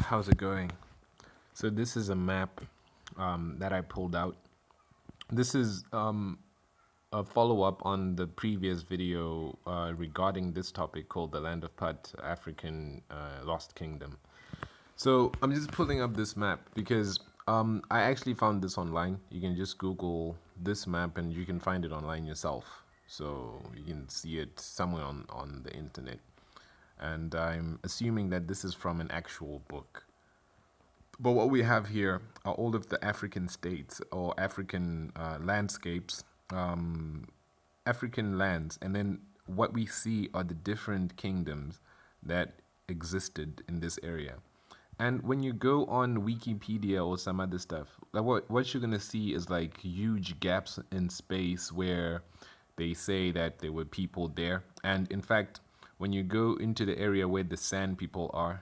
How's it going? So this is a map that I pulled out. This is a follow-up on the previous video regarding this topic called the Land of Punt, African Lost Kingdom. So I'm just pulling up this map because I actually found this online. You can just Google this map and you can find it online yourself. So you can see it somewhere on the internet. And I'm assuming that this is from an actual book. But what we have here are all of the African states or African landscapes, African lands, and then what we see are the different kingdoms that existed in this area. And when you go on Wikipedia or some other stuff, like what you're gonna see is like huge gaps in space where they say that there were people there. And in fact, when you go into the area where the sand people are,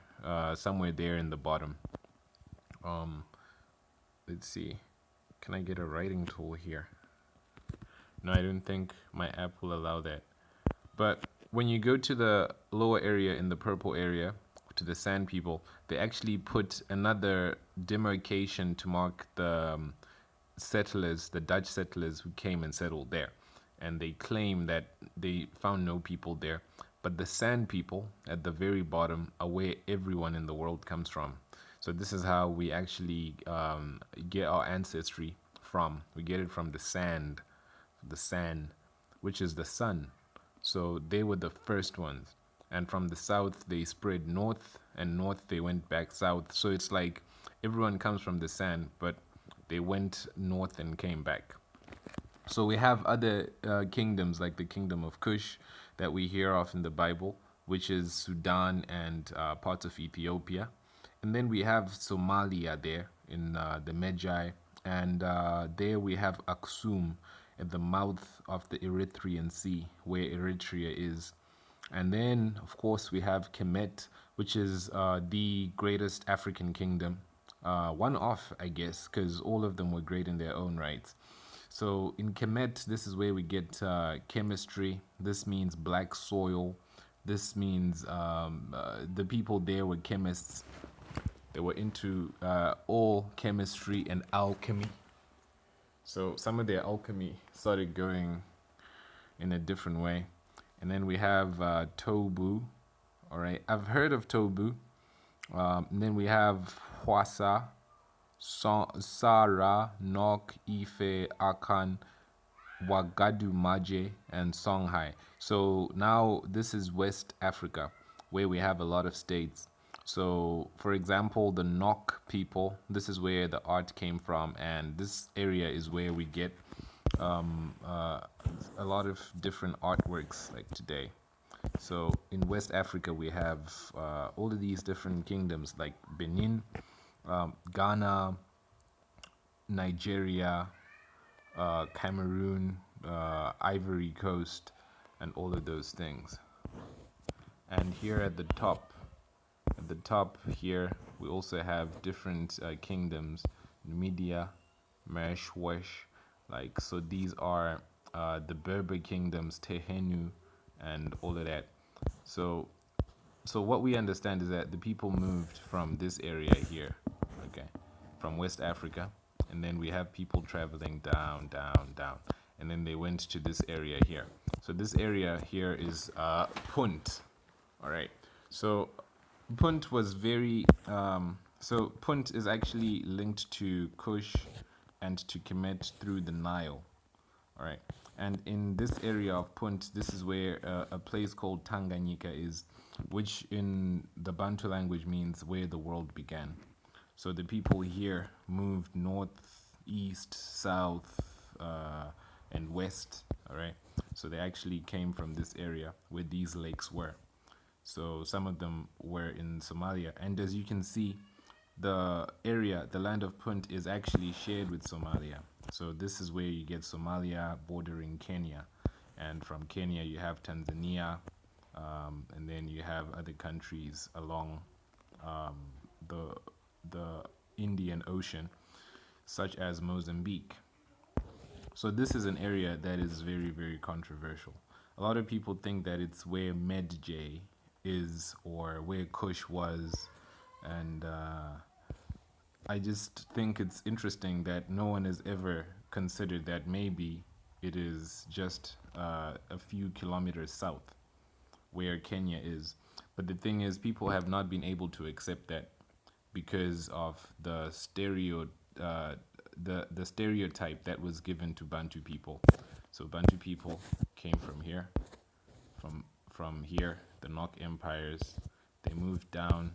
somewhere there in the bottom, let's see, can I get a writing tool here? No, I don't think my app will allow that. But when you go to the lower area in the purple area, to the sand people, they actually put another demarcation to mark the settlers, the Dutch settlers who came and settled there. And they claim that they found no people there. But the sand people at the very bottom are where everyone in the world comes from. So this is how we actually get our ancestry from. We get it from the sand, which is the sun. So they were the first ones. And from the south, they spread north, and north, they went back south. So it's like everyone comes from the sand, but they went north and came back. So we have other kingdoms like the kingdom of Cush that we hear of in the Bible, which is Sudan and parts of Ethiopia. And then we have Somalia there in the Magi. And there we have Aksum at the mouth of the Erythraean Sea, where Eritrea is. And then, of course, we have Kemet, which is the greatest African kingdom. One off, I guess, because all of them were great in their own rights. So in Kemet, this is where we get chemistry. This means black soil. This means the people there were chemists. They were into all chemistry and alchemy. So some of their alchemy started going in a different way. And then we have Tobu. All right, I've heard of Tobu. And then we have Hwasa, Sara, Nok, Ife, Akan, Wagadu Maje, and Songhai. So now this is West Africa, where we have a lot of states. So, for example, the Nok people, this is where the art came from, and this area is where we get a lot of different artworks like today. So in West Africa, we have all of these different kingdoms like Benin, Ghana, Nigeria, Cameroon, Ivory Coast, and all of those things. And here at the top here, we also have different kingdoms, Media, Meshwesh, like, so these are the Berber kingdoms, Tehenu, and all of that. So what we understand is that the people moved from this area here, okay, from West Africa, and then we have people traveling down, and then they went to this area here. So this area here is Punt, all right. So Punt was very, so Punt is actually linked to Cush and to Kemet through the Nile, all right. And in this area of Punt, this is where a place called Tanganyika is, which in the Bantu language means where the world began. So the people here moved north, east, south, and west, all right? So they actually came from this area where these lakes were. So some of them were in Somalia. And as you can see, the area, the land of Punt, is actually shared with Somalia. So this is where you get Somalia bordering Kenya. And from Kenya, you have Tanzania, and then you have other countries along the Indian Ocean, such as Mozambique. So this is an area that is very, very controversial. A lot of people think that it's where Medjay is, or where Cush was, And I just think it's interesting that no one has ever considered that maybe it is just a few kilometers south where Kenya is. But the thing is, people have not been able to accept that because of uh, the stereotype that was given to Bantu people. So Bantu people came from here, from here, the Nok empires. They moved down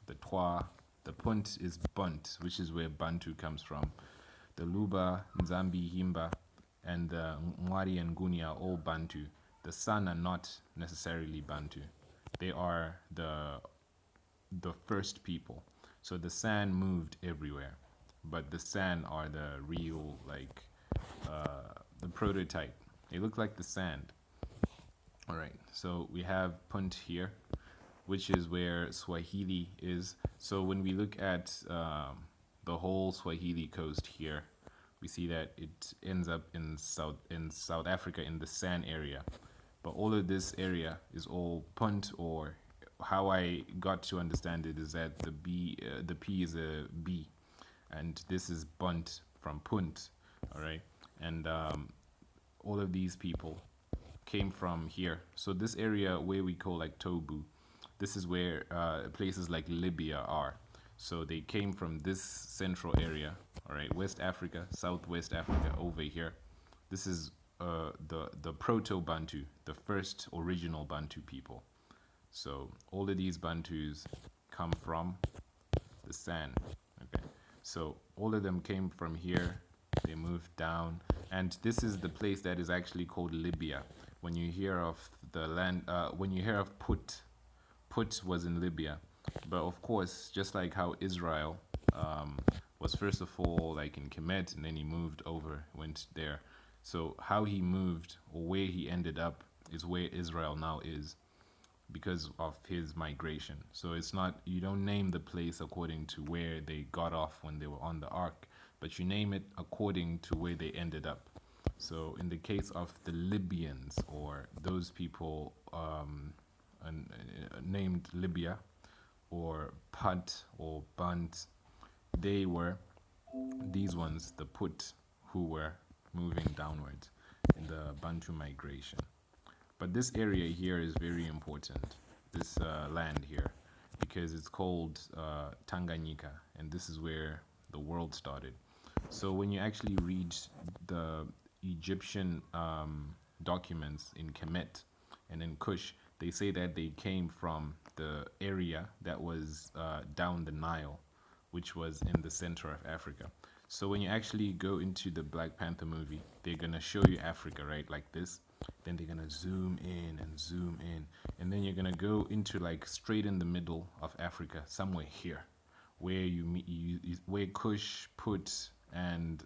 the Twa. The Punt is Bunt, which is where Bantu comes from. The Luba, Nzambi, Himba, and the Mwari and Guni are all Bantu. The San are not necessarily Bantu. They are the first people. So the San moved everywhere, but the San are the real, like, the prototype. They look like the sand. All right, so we have Punt here, which is where Swahili is. So when we look at the whole Swahili coast here, we see that it ends up in South Africa in the San area. But all of this area is all Punt, or how I got to understand it is that the P is a B, and this is Bunt from Punt. All right, and all of these people came from here. So this area where we call like Tobu, this is where places like Libya are. So they came from this central area, all right, West Africa, Southwest Africa over here. This is the Proto-Bantu, the first original Bantu people. So all of these Bantus come from the San. Okay, so all of them came from here. They moved down, and this is the place that is actually called Libya. When you hear of the land, when you hear of Put was in Libya, but of course, just like how Israel was first of all like in Kemet, and then he moved over, went there. So how he moved or where he ended up is where Israel now is, because of his migration. So it's not, you don't name the place according to where they got off when they were on the ark, but you name it according to where they ended up. So in the case of the Libyans, or those people named Libya or Punt or Bunt, they were these ones, the Put, who were moving downwards in the Bantu migration. But this area here is very important, this land here, because it's called Tanganyika, and this is where the world started. So when you actually read the Egyptian documents in Kemet and in Cush, they say that they came from the area that was down the Nile, which was in the center of Africa. So when you actually go into the Black Panther movie, they're gonna show you Africa, right, like this. Then they're gonna zoom in, and then you're gonna go into like straight in the middle of Africa, somewhere here, where you meet, where Cush, Put, and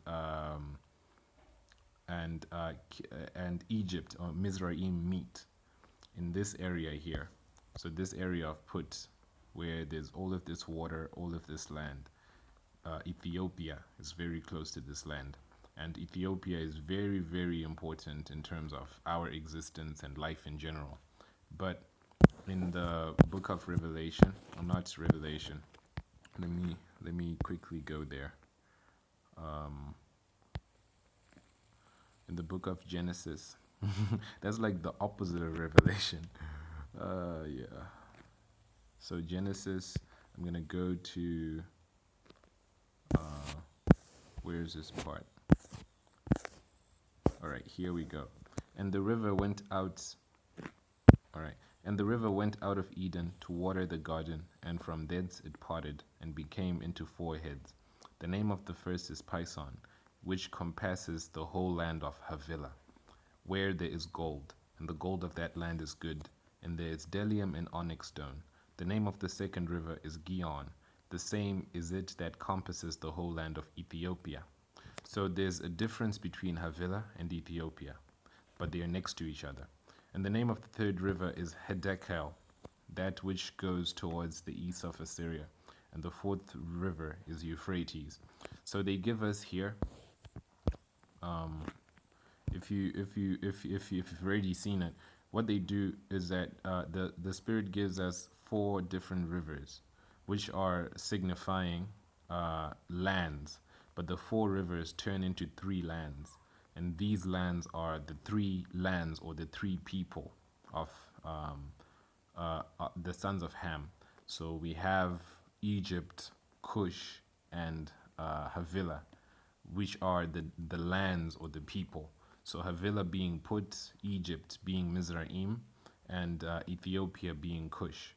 Egypt or Mizraim meet in this area here. So this area of Put, where there's all of this water, all of this land. Ethiopia is very close to this land, and Ethiopia is very, very important in terms of our existence and life in general. But in the book of Revelation, or not Revelation, let me quickly go there. In the book of Genesis, that's like the opposite of Revelation. Yeah. So Genesis, I'm gonna go to where's this part? All right, here we go. And the river went out. All right. And the river went out of Eden to water the garden, and from thence it parted and became into four heads. The name of the first is Pison, which compasses the whole land of Havilah, where there is gold, and the gold of that land is good, and there is bdellium and onyx stone. The name of the second river is Gihon. The same is it that compasses the whole land of Ethiopia. So there's a difference between Havilah and Ethiopia, but they are next to each other. And the name of the third river is Hiddekel, that which goes towards the east of Assyria. And the fourth river is Euphrates. So they give us here, if you've already seen it, what they do is that the Spirit gives us four different rivers, which are signifying lands. But the four rivers turn into three lands. And these lands are the three lands or the three people of the sons of Ham. So we have Egypt, Cush, and Havilah, which are the lands or the people. So Havilah being Put, Egypt being Mizraim, and Ethiopia being Cush.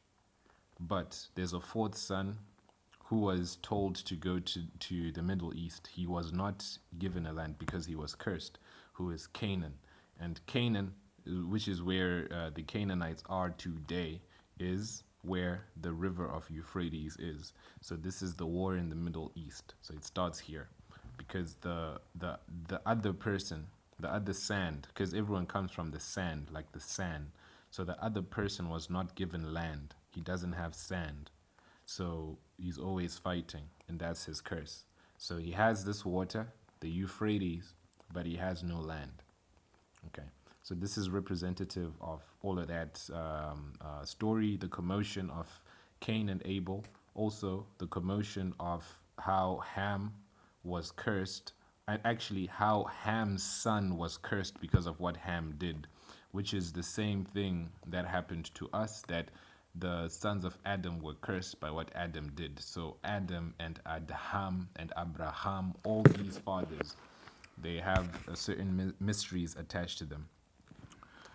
But there's a fourth son who was told to go to the Middle East. He was not given a land because he was cursed, who is Canaan. And Canaan, which is where the Canaanites are today, is where the river of Euphrates is. So this is the war in the Middle East. So it starts here because the other person, the other sand, because everyone comes from the sand, like the sand. So the other person was not given land. He doesn't have sand. So he's always fighting, and that's his curse. So he has this water, the Euphrates, but he has no land. Okay, so this is representative of all of that story, the commotion of Cain and Abel, also the commotion of how Ham was cursed, and actually how Ham's son was cursed because of what Ham did, which is the same thing that happened to us, that the sons of Adam were cursed by what Adam did. So Adam and Adham and Abraham, all these fathers, they have a certain mysteries attached to them.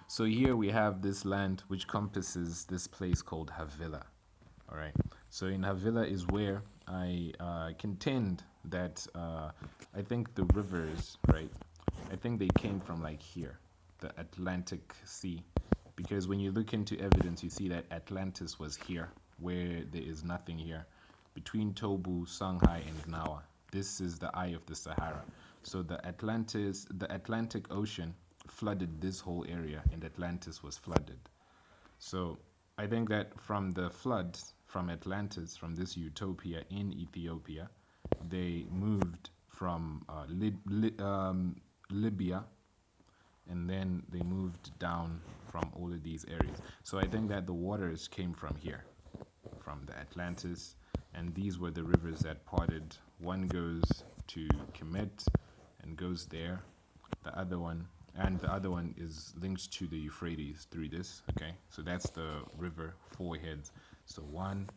So here we have this land which compasses this place called Havilah. All right. So in Havilah is where I contend that I think the rivers, right? I think they came from like here, the Atlantic Sea. Because when you look into evidence, you see that Atlantis was here, where there is nothing here. Between Tobu, Songhai, and Nawa. This is the eye of the Sahara. So the Atlantic Ocean flooded this whole area, and Atlantis was flooded. So I think that from the flood, from Atlantis, from this utopia in Ethiopia, they moved from Libya, and then they moved down from all of these areas. So I think that the waters came from here, from the Atlantis, and these were the rivers that parted. One goes to Kemet and goes there. The other one is linked to the Euphrates through this. Okay, so that's the river, four heads. So one,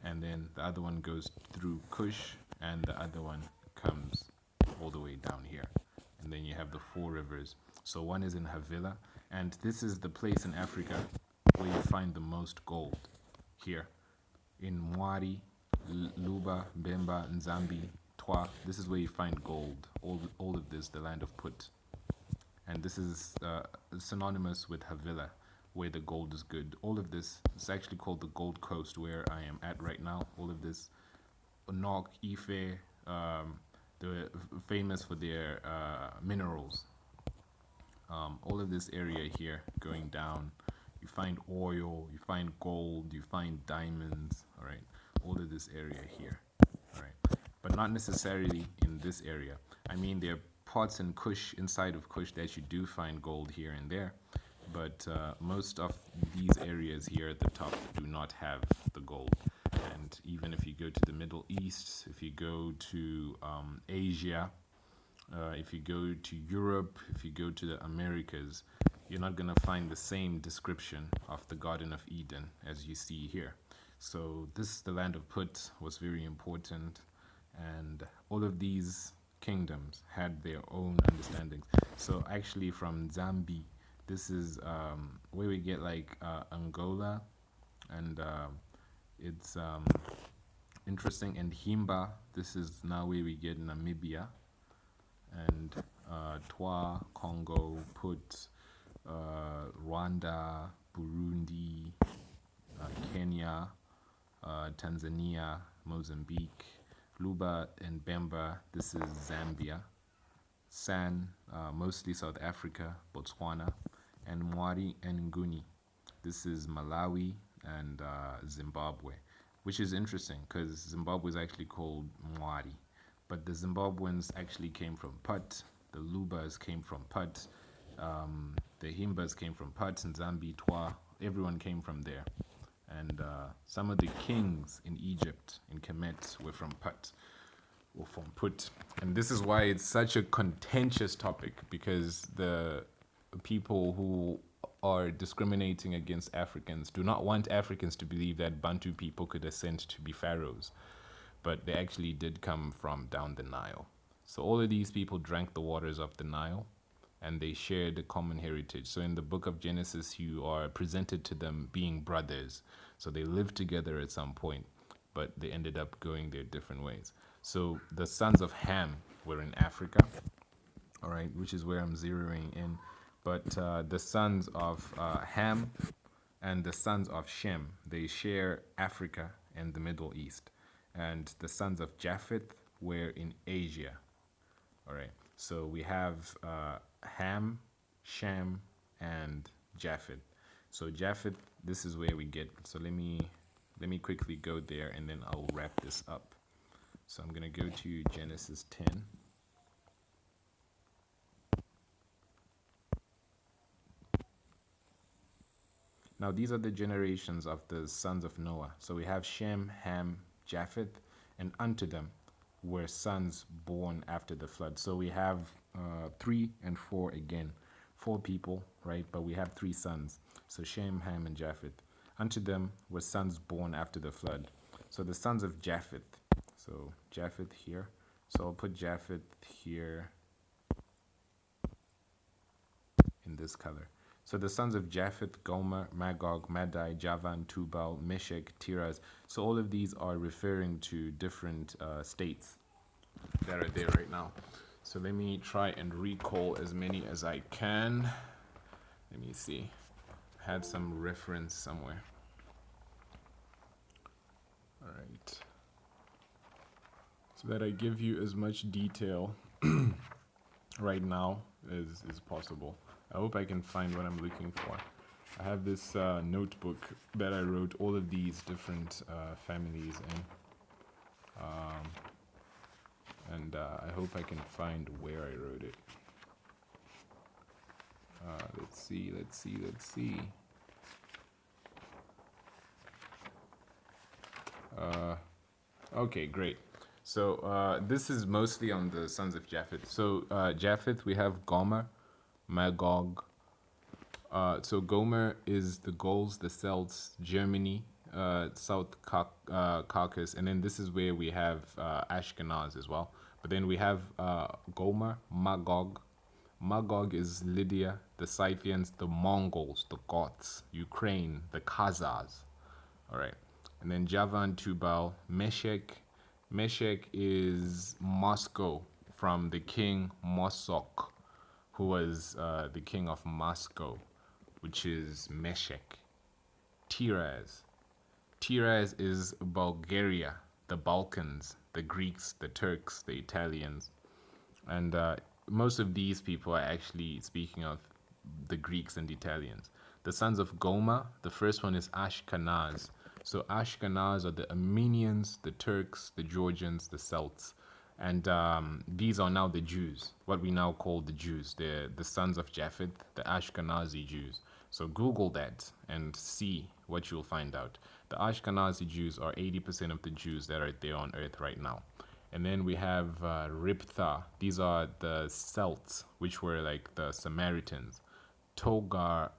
and then the other one goes through Cush, and the other one comes all the way down here. And then you have the four rivers. So one is in Havilah, and this is the place in Africa where you find the most gold. Here, in Mwari, Luba, Bemba, Nzambi, Twa, this is where you find gold. All of this, the land of Put. And this is synonymous with Havilah, where the gold is good. All of this is actually called the Gold Coast, where I am at right now. All of this, Nok, Ife, they're famous for their minerals. All of this area here going down, you find oil, you find gold, you find diamonds, all right? All of this area here, all right? But not necessarily in this area. I mean, there are parts in Cush, inside of Cush, that you do find gold here and there, but most of these areas here at the top do not have the gold. And even if you go to the Middle East, if you go to Asia, if you go to Europe, if you go to the Americas, you're not going to find the same description of the Garden of Eden as you see here. So this, the land of Put, was very important, and all of these kingdoms had their own understandings. So actually from Zambi, this is where we get like Angola, and it's interesting. And Himba, this is now where we get Namibia, and Twa, Congo, Put, Rwanda, Burundi, Kenya, Tanzania, Mozambique, Luba and Bemba, this is Zambia, San, mostly South Africa, Botswana, and Mwari and Nguni, this is Malawi and Zimbabwe, which is interesting because Zimbabwe is actually called Mwari, but the Zimbabweans actually came from Put, the Lubas came from Put, the Himbas came from Put, and Zambi, Twa, everyone came from there. And some of the kings in Egypt, in Kemet, were from Put, or from Put. And this is why it's such a contentious topic, because the people who are discriminating against Africans do not want Africans to believe that Bantu people could ascend to be pharaohs, but they actually did come from down the Nile. So all of these people drank the waters of the Nile, and they shared a common heritage. So in the book of Genesis, you are presented to them being brothers. So they lived together at some point, but they ended up going their different ways. So the sons of Ham were in Africa, all right, which is where I'm zeroing in. But the sons of Ham and the sons of Shem, they share Africa and the Middle East. And the sons of Japheth were in Asia. All right, so we have Ham, Shem, and Japheth. So Japheth, this is where we get. So let me quickly go there, and then I'll wrap this up. So I'm gonna go to Genesis 10. Now these are the generations of the sons of Noah. So we have Shem, Ham, Japheth, and unto them were sons born after the flood. So we have 3 and 4 again. 4 people, right? But we have 3 sons. So Shem, Ham, and Japheth. Unto them were sons born after the flood. So the sons of Japheth. So Japheth here. So I'll put Japheth here in this color. So the sons of Japheth, Gomer, Magog, Madai, Javan, Tubal, Meshech, Tiras. So all of these are referring to different states that are there right now. So let me try and recall as many as I can. Let me see. I had some reference somewhere. All right. So that I give you as much detail right now as possible. I hope I can find what I'm looking for. I have this notebook that I wrote all of these different families in. And I hope I can find where I wrote it. Let's see. Okay, great. So this is mostly on the sons of Japheth. So Japheth, we have Gomer, Magog. So Gomer is the Gauls, the Celts, Germany, South Caucasus, and then this is where we have Ashkenaz as well. But then we have Gomer, Magog. Magog is Lydia, the Scythians, the Mongols, the Goths, Ukraine, the Khazars. All right. And then Javan, Tubal, Meshech. Meshech is Moscow from the king Mosok, who was the king of Moscow, which is Meshech. Tiras. Tiras is Bulgaria, the Balkans, the Greeks, the Turks, the Italians. And most of these people are actually speaking of the Greeks and Italians. The sons of Goma, the first one is Ashkenaz. So Ashkenaz are the Armenians, the Turks, the Georgians, the Celts. And these are now the Jews, what we now call the Jews. They're the sons of Japheth, the Ashkenazi Jews. So Google that and see what you'll find out. The Ashkenazi Jews are 80% of the Jews that are there on earth right now. And then we have Riptha. These are the Celts, which were like the Samaritans. Togarmar.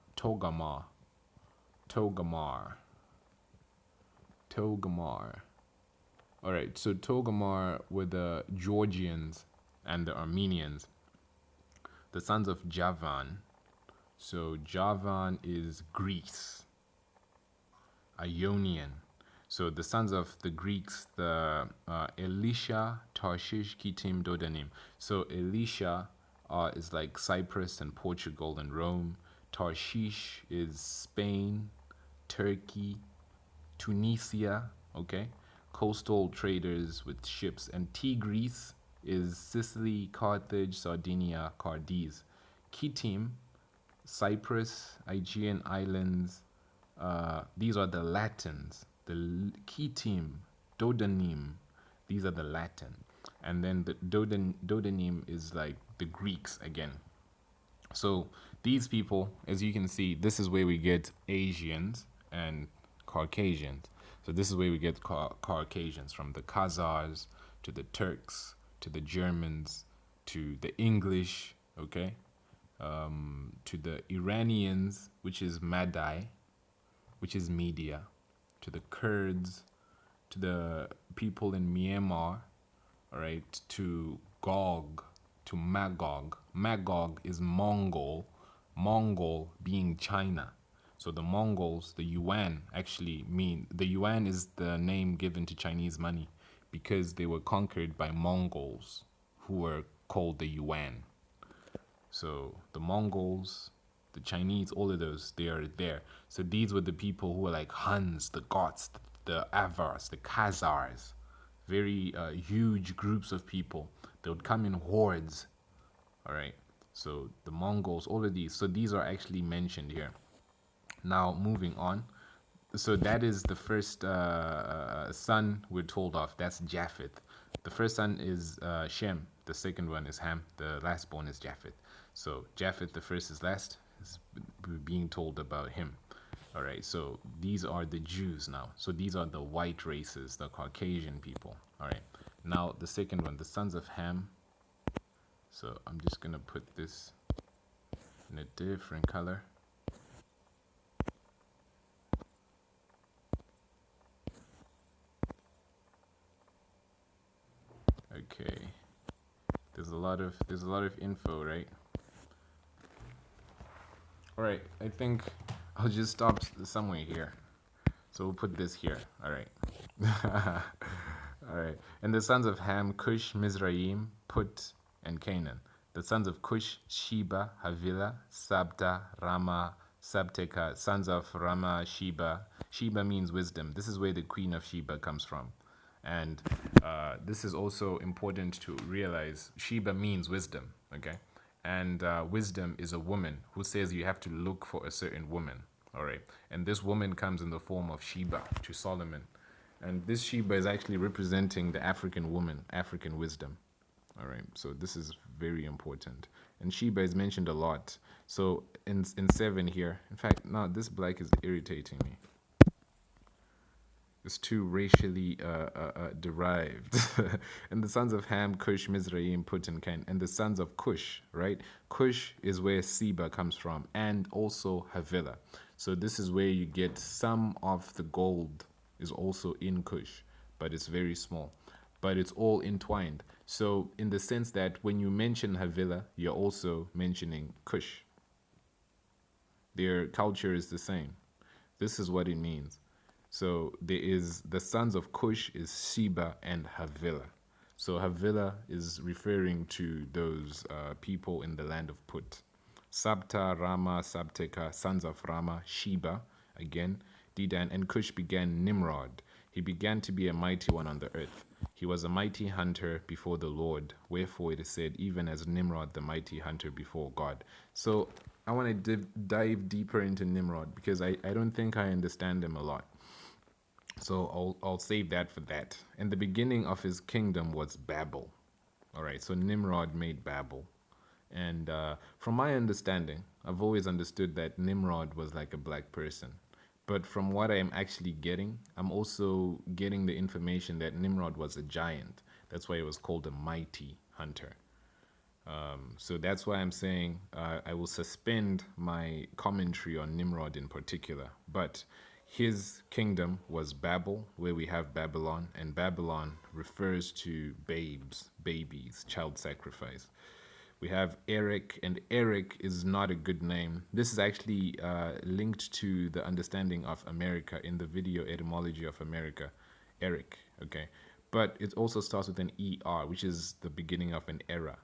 All right, so Togarmar were the Georgians and the Armenians. The sons of Javan. So Javan is Greece. Ionian. So the sons of the Greeks, the Elisha, Tarshish, Kittim, Dodanim. So Elisha is like Cyprus and Portugal and Rome. Tarshish is Spain, Turkey, Tunisia, okay? Coastal traders with ships. And Tigris is Sicily, Carthage, Sardinia, Cadiz. Kittim, Cyprus, Aegean Islands. These are the Latins. The Kittim, Dodanim, these are the Latin. And then the Dodanim is like the Greeks again. So these people, as you can see, this is where we get Asians and Caucasians. So this is where we get Caucasians, from the Khazars to the Turks to the Germans to the English, okay, to the Iranians, which is Madai, which is Media, to the Kurds, to the people in Myanmar, all right, to Gog, to Magog. Magog is Mongol, Mongol being China. So the Mongols, the yuan, actually mean, the yuan is the name given to Chinese money because they were conquered by Mongols who were called the yuan. So the Mongols, the Chinese, all of those, they are there. So these were the people who were like Huns, the Goths, the Avars, the Khazars, very huge groups of people. They would come in hordes. All right. So the Mongols, all of these. So these are actually mentioned here. Now moving on. So that is the first son we're told of. That's Japheth. The first son is Shem. The second one is Ham. The last born is Japheth. So Japheth, the first is last, is being told about him. All right, so these are the Jews now. So these are the white races, the Caucasian people. All right, now the second one, the sons of Ham. So I'm just going to put this in a different color. Okay, there's a lot of info, right? All right, I think I'll just stop somewhere here. So we'll put this here. All right. All right. And the sons of Ham, Cush, Mizraim, Put, and Canaan. The sons of Cush, Sheba, Havilah, Sabta, Rama, Sabteka. Sons of Rama, Sheba. Sheba means wisdom. This is where the queen of Sheba comes from. And this is also important to realize. Sheba means wisdom, okay? And wisdom is a woman who says you have to look for a certain woman, all right? And this woman comes in the form of Sheba to Solomon. And this Sheba is actually representing the African woman, African wisdom, all right? So this is very important. And Sheba is mentioned a lot. So in 7 here, in fact, no, this black is irritating me. It's too racially derived. And the sons of Ham, Cush, Mizraim, Put, and Canaan. And the sons of Cush, right? Cush is where Sheba comes from, and also Havilah. So this is where you get some of the gold is also in Cush, but it's very small. But it's all entwined. So in the sense that when you mention Havilah, you're also mentioning Cush. Their culture is the same. This is what it means. So there is the sons of Cush is Sheba and Havilah. So Havilah is referring to those people in the land of Put. Sabta, Rama, Sabteka, sons of Rama, Sheba, again, Dedan, and Cush began Nimrod. He began to be a mighty one on the earth. He was a mighty hunter before the Lord. Wherefore it is said, even as Nimrod, the mighty hunter before God. So I want to dive deeper into Nimrod because I don't think I understand him a lot. So I'll save that for that. And the beginning of his kingdom was Babel. All right, so Nimrod made Babel. And from my understanding, I've always understood that Nimrod was like a black person. But from what I am actually getting, I'm also getting the information that Nimrod was a giant. That's why it was called a mighty hunter. So that's why I'm saying I will suspend my commentary on Nimrod in particular. But his kingdom was Babel, where we have Babylon, and Babylon refers to babies, child sacrifice. We have Eric, and Eric is not a good name. This is actually linked to the understanding of America in the video Etymology of America, Eric, okay? But it also starts with an ER, which is the beginning of an era,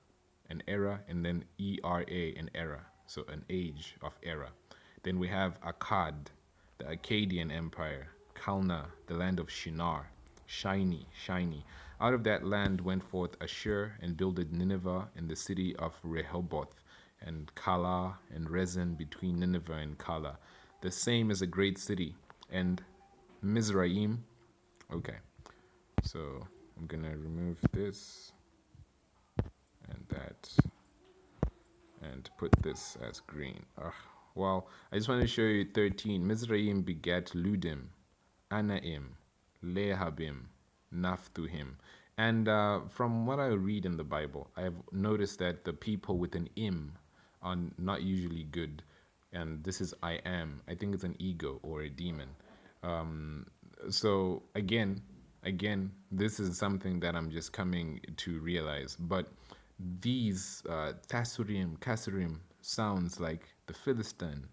and then ERA, an era, so an age of era. Then we have Akkad, the Akkadian Empire, Kalna, the land of Shinar, shiny. Out of that land went forth Ashur and builded Nineveh and the city of Rehoboth, and Kala and Rezin between Nineveh and Kala. The same is a great city. And Mizraim, okay, so I'm gonna remove this and that and put this as green. Well, I just want to show you 13. Mizraim begat Ludim. Anaim, Lehabim, Naphtuhim. And from what I read in the Bible, I've noticed that the people with an im are not usually good. And this is I am. I think it's an ego or a demon. So again, this is something that I'm just coming to realize. But these Tasurim, Kasurim sounds like the Philistine.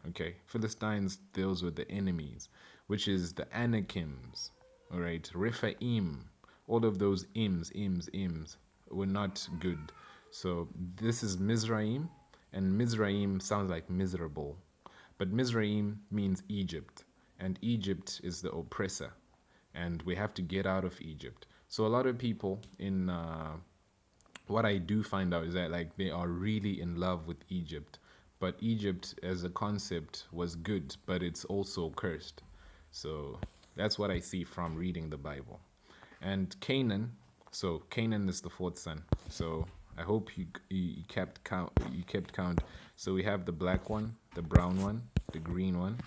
Okay, Philistines, those were the enemies, which is the Anakims. All right, Rephaim, all of those ims were not good. So this is Mizraim, and Mizraim sounds like miserable. But Mizraim means Egypt, and Egypt is the oppressor, and we have to get out of Egypt. So a lot of people in what I do find out is that like they are really in love with Egypt, but Egypt as a concept was good, but it's also cursed. So that's what I see from reading the Bible. And Canaan, so Canaan is the fourth son. So I hope you kept count. You kept count. So we have the black one, the brown one, the green one,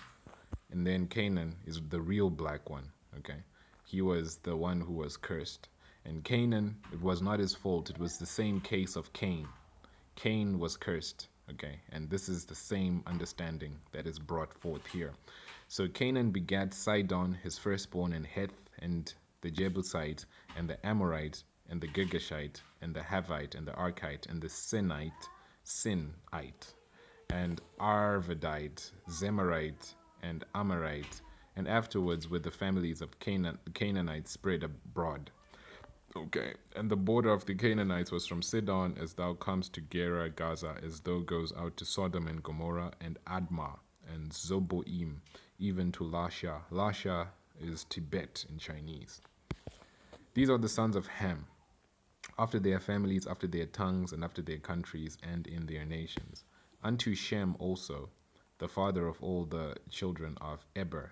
and then Canaan is the real black one. Okay, he was the one who was cursed. And Canaan, it was not his fault. It was the same case of Cain. Cain was cursed. Okay, and this is the same understanding that is brought forth here. So Canaan begat Sidon, his firstborn, and Heth, and the Jebusite, and the Amorite, and the Girgashite, and the Havite, and the Arkite, and the Sinite, and Arvadite, Zemarite, and Amorite, and afterwards with the families of Canaanites spread abroad. Okay, and the border of the Canaanites was from Sidon as thou comest to Gera, Gaza, as thou goes out to Sodom and Gomorrah, and Admah, and Zoboim, even to Lasha. Lasha is Tibet in Chinese. These are the sons of Ham, after their families, after their tongues, and after their countries, and in their nations. Unto Shem also, the father of all the children of Eber,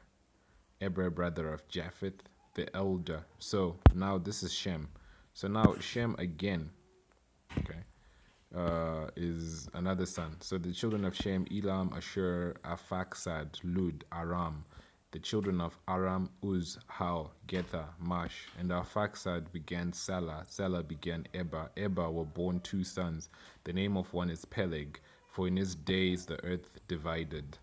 brother of Japheth, the elder. So now this is Shem. So now Shem again, okay, is another son. So the children of Shem, Elam, Ashur, Aphaxad, Lud, Aram. The children of Aram, Uz, Hal, Getha, Mash. And Aphaxad began Salah. Salah began Eba. Eba were born two sons. The name of one is Peleg, for in his days the earth divided.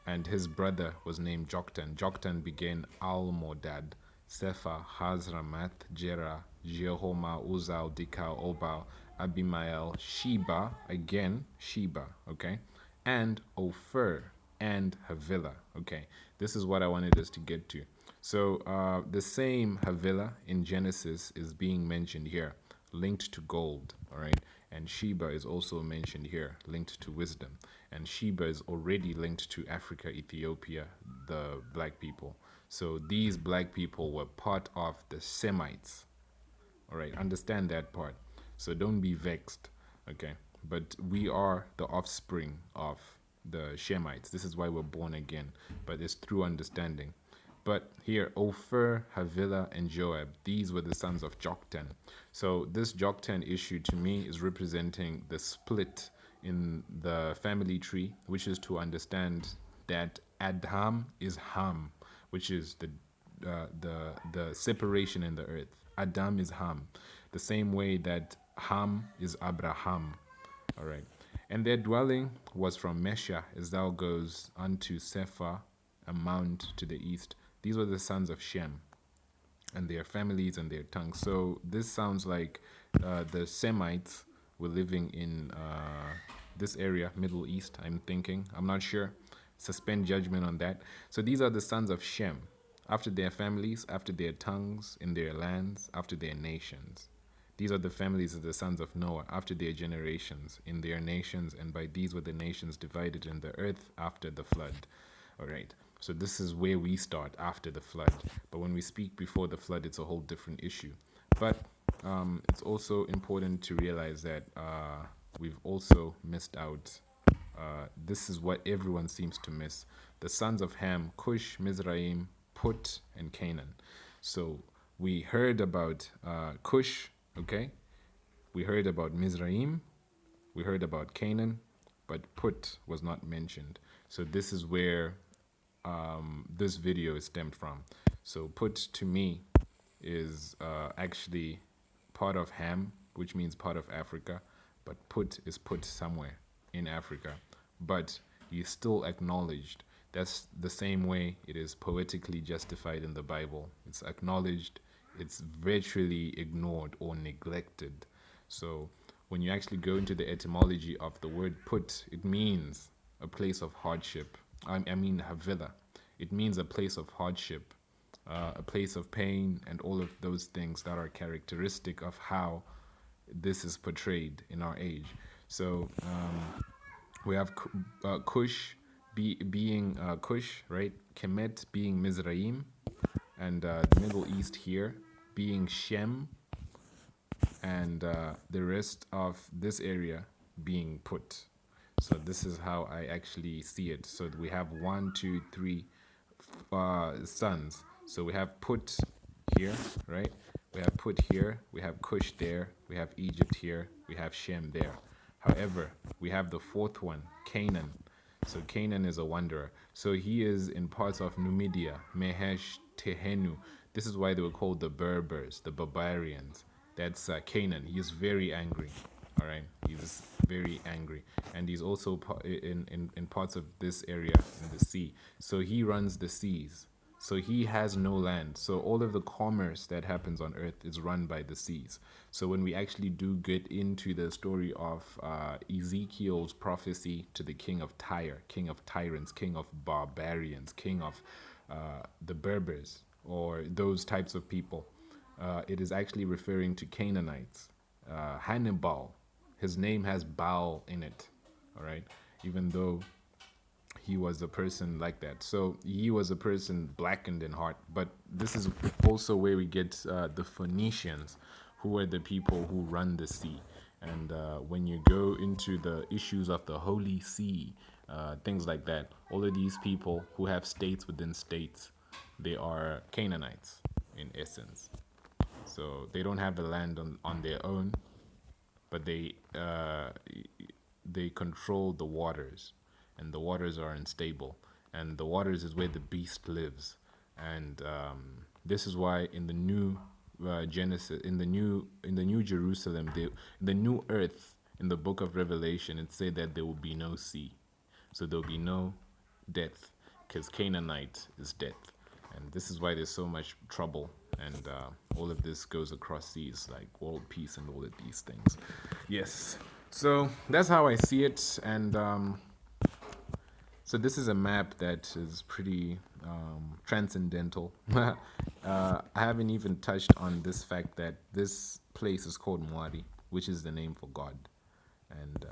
And his brother was named Joktan. Joktan began Almodad, Sepha, Hazramath, Jera, Jehoma, Uzal, Dikal, Obal, Abimael, Sheba, again, Sheba, okay, and Ophir and Havilah, okay. This is what I wanted us to get to. So the same Havilah in Genesis is being mentioned here, linked to gold, all right, and Sheba is also mentioned here, linked to wisdom, and Sheba is already linked to Africa, Ethiopia, the black people. So these black people were part of the Semites. All right, understand that part. So don't be vexed, okay? But we are the offspring of the Shemites. This is why we're born again, but it's through understanding. But here, Ophir, Havilah, and Joab, these were the sons of Joktan. So this Joktan issue to me is representing the split in the family tree, which is to understand that Adam is Ham, which is the separation in the earth. Adam is Ham, the same way that Ham is Abraham. All right, and their dwelling was from Mesha, as thou goes unto Sephar, a mount to the east. These were the sons of Shem, and their families and their tongues. So this sounds like the Semites were living in this area, Middle East. I'm thinking. I'm not sure. Suspend judgment on that. So these are the sons of Shem, after their families, after their tongues, in their lands, after their nations. These are the families of the sons of Noah, after their generations, in their nations, and by these were the nations divided in the earth after the flood. All right. So this is where we start, after the flood. But when we speak before the flood, it's a whole different issue. But it's also important to realize that we've also missed out. This is what everyone seems to miss. The sons of Ham, Cush, Mizraim, Put, and Canaan. So we heard about Cush, okay? We heard about Mizraim. We heard about Canaan, but Put was not mentioned. So this is where this video is stemmed from. So Put to me is actually part of Ham, which means part of Africa, but Put is put somewhere in Africa. But he's still acknowledged. That's the same way it is poetically justified in the Bible. It's acknowledged, it's virtually ignored or neglected. So when you actually go into the etymology of the word Put, it means a place of hardship. I mean Havilah. It means a place of hardship, a place of pain, and all of those things that are characteristic of how this is portrayed in our age. So we have Cush being Cush, right? Kemet being Mizraim, and the Middle East here being Shem, and the rest of this area being Put. So this is how I actually see it. So we have 1, 2, 3 sons. So we have Put here, right? We have Put here, we have Cush there, we have Egypt here, we have Shem there. However, we have the fourth one, Canaan. So Canaan is a wanderer. So he is in parts of Numidia, Mehesh, Tehenu. This is why they were called the Berbers, the barbarians. That's Canaan. He is very angry. All right, he's very angry, and he's also in parts of this area in the sea. So he runs the seas. So he has no land. So all of the commerce that happens on earth is run by the seas. So when we actually do get into the story of Ezekiel's prophecy to the king of Tyre, king of tyrants, king of barbarians, king of the Berbers, or those types of people, it is actually referring to Canaanites. Hannibal, his name has Baal in it, all right? Even though he was a person like that. So he was a person blackened in heart. But this is also where we get the Phoenicians, who are the people who run the sea. And when you go into the issues of the Holy See, things like that, all of these people who have states within states, they are Canaanites in essence. So they don't have the land on their own, but they control the waters, and the waters are unstable, and the waters is where the beast lives. And this is why in the new Genesis, in the new Jerusalem, the new earth, in the book of Revelation, it said that there will be no sea, so there will be no death, because Canaanite is death. And this is why there's so much trouble, and all of this goes across seas, like world peace and all of these things. Yes, so that's how I see it. And so this is a map that is pretty transcendental. I haven't even touched on this fact that this place is called Mwari, which is the name for God. And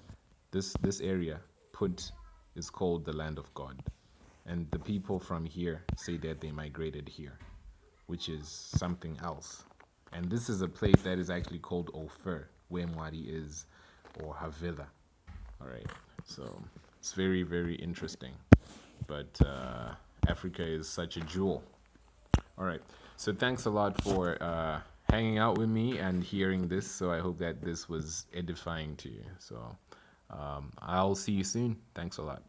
this area, Put, is called the land of God. And the people from here say that they migrated here, which is something else. And this is a place that is actually called Ophir, where Mwari is, or Havilah. All right, so it's very, very interesting. But Africa is such a jewel. All right, so thanks a lot for hanging out with me and hearing this. So I hope that this was edifying to you. So I'll see you soon. Thanks a lot.